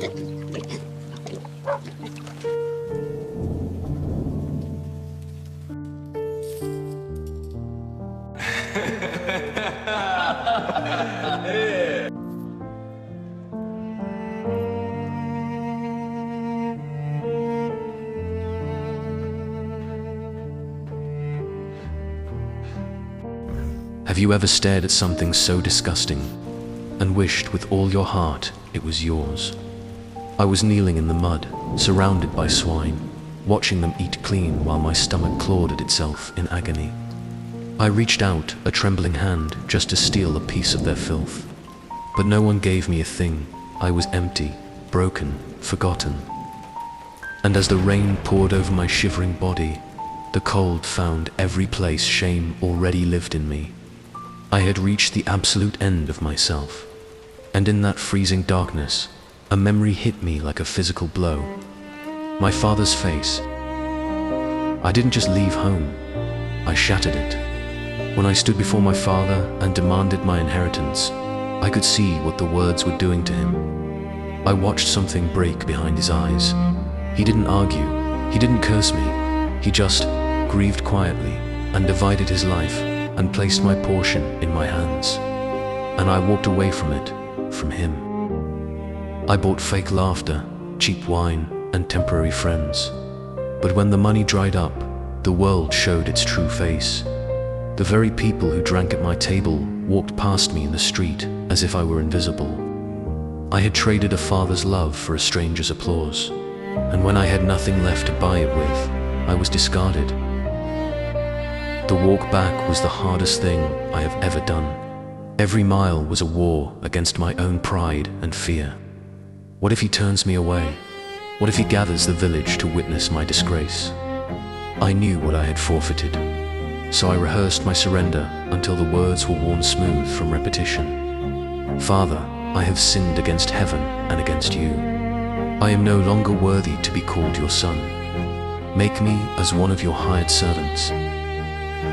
Have you ever stared at something so disgusting and wished with all your heart it was yours? I was kneeling in the mud, surrounded by swine, watching them eat clean while my stomach clawed at itself in agony. I reached out a trembling hand just to steal a piece of their filth. But no one gave me a thing. I was empty, broken, forgotten. And as the rain poured over my shivering body, the cold found every place shame already lived in me. I had reached the absolute end of myself. And in that freezing darkness, a memory hit me like a physical blow. My father's face. I didn't just leave home, I shattered it. When I stood before my father and demanded my inheritance, I could see what the words were doing to him. I watched something break behind his eyes. He didn't argue, he didn't curse me, he just grieved quietly and divided his life and placed my portion in my hands. And I walked away from it, from him. I bought fake laughter, cheap wine, and temporary friends. But when the money dried up, the world showed its true face. The very people who drank at my table walked past me in the street as if I were invisible. I had traded a father's love for a stranger's applause, and when I had nothing left to buy it with, I was discarded. The walk back was the hardest thing I have ever done. Every mile was a war against my own pride and fear. What if he turns me away? What if he gathers the village to witness my disgrace? I knew what I had forfeited, so I rehearsed my surrender until the words were worn smooth from repetition. Father, I have sinned against heaven and against you. I am no longer worthy to be called your son. Make me as one of your hired servants.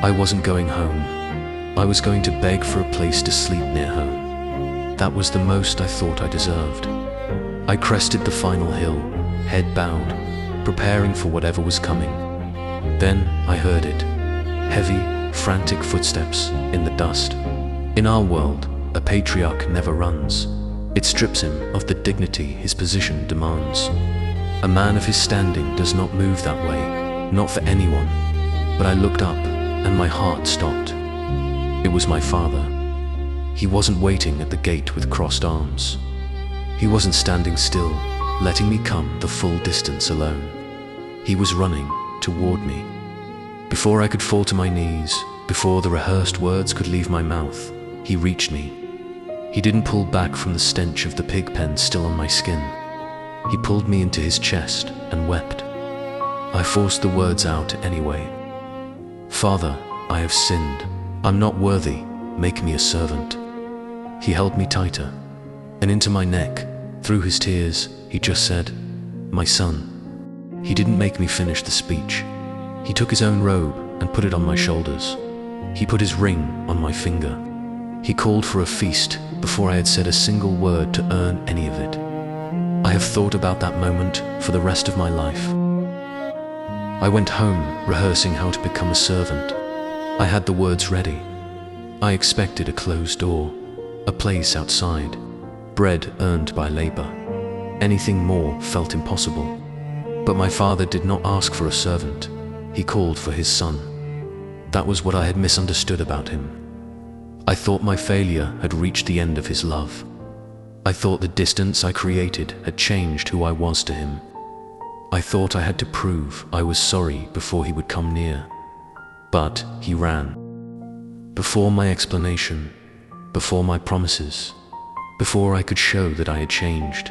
I wasn't going home. I was going to beg for a place to sleep near home. That was the most I thought I deserved. I crested the final hill, head bowed, preparing for whatever was coming. Then I heard it. Heavy, frantic footsteps in the dust. In our world, a patriarch never runs. It strips him of the dignity his position demands. A man of his standing does not move that way, not for anyone. But I looked up, and my heart stopped. It was my father. He wasn't waiting at the gate with crossed arms. He wasn't standing still, letting me come the full distance alone. He was running toward me. Before I could fall to my knees, before the rehearsed words could leave my mouth, he reached me. He didn't pull back from the stench of the pig pen still on my skin. He pulled me into his chest and wept. I forced the words out anyway. Father, I have sinned. I'm not worthy. Make me a servant. He held me tighter, and into my neck, through his tears, he just said, my son. He didn't make me finish the speech. He took his own robe and put it on my shoulders. He put his ring on my finger. He called for a feast before I had said a single word to earn any of it. I have thought about that moment for the rest of my life. I went home rehearsing how to become a servant. I had the words ready. I expected a closed door, a place outside, bread earned by labor. Anything more felt impossible. But my father did not ask for a servant. He called for his son. That was what I had misunderstood about him. I thought my failure had reached the end of his love. I thought the distance I created had changed who I was to him. I thought I had to prove I was sorry before he would come near. But he ran. Before my explanation, before my promises, before I could show that I had changed.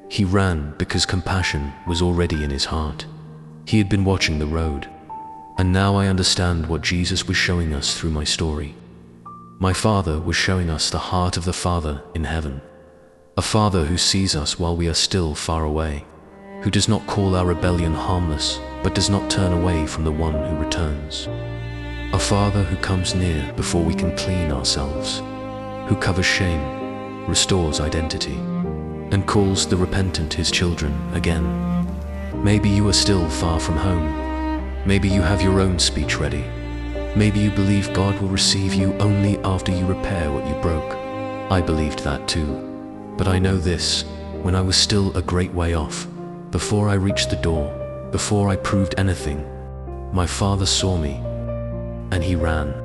He ran because compassion was already in his heart. He had been watching the road. And now I understand what Jesus was showing us through my story. My Father was showing us the heart of the Father in heaven. A Father who sees us while we are still far away, who does not call our rebellion harmless, but does not turn away from the one who returns. A Father who comes near before we can clean ourselves, who covers shame, restores identity, and calls the repentant his children again. Maybe you are still far from home. Maybe you have your own speech ready. Maybe you believe God will receive you only after you repair what you broke. I believed that too. But I know this, when I was still a great way off, before I reached the door, before I proved anything, my Father saw me, and he ran.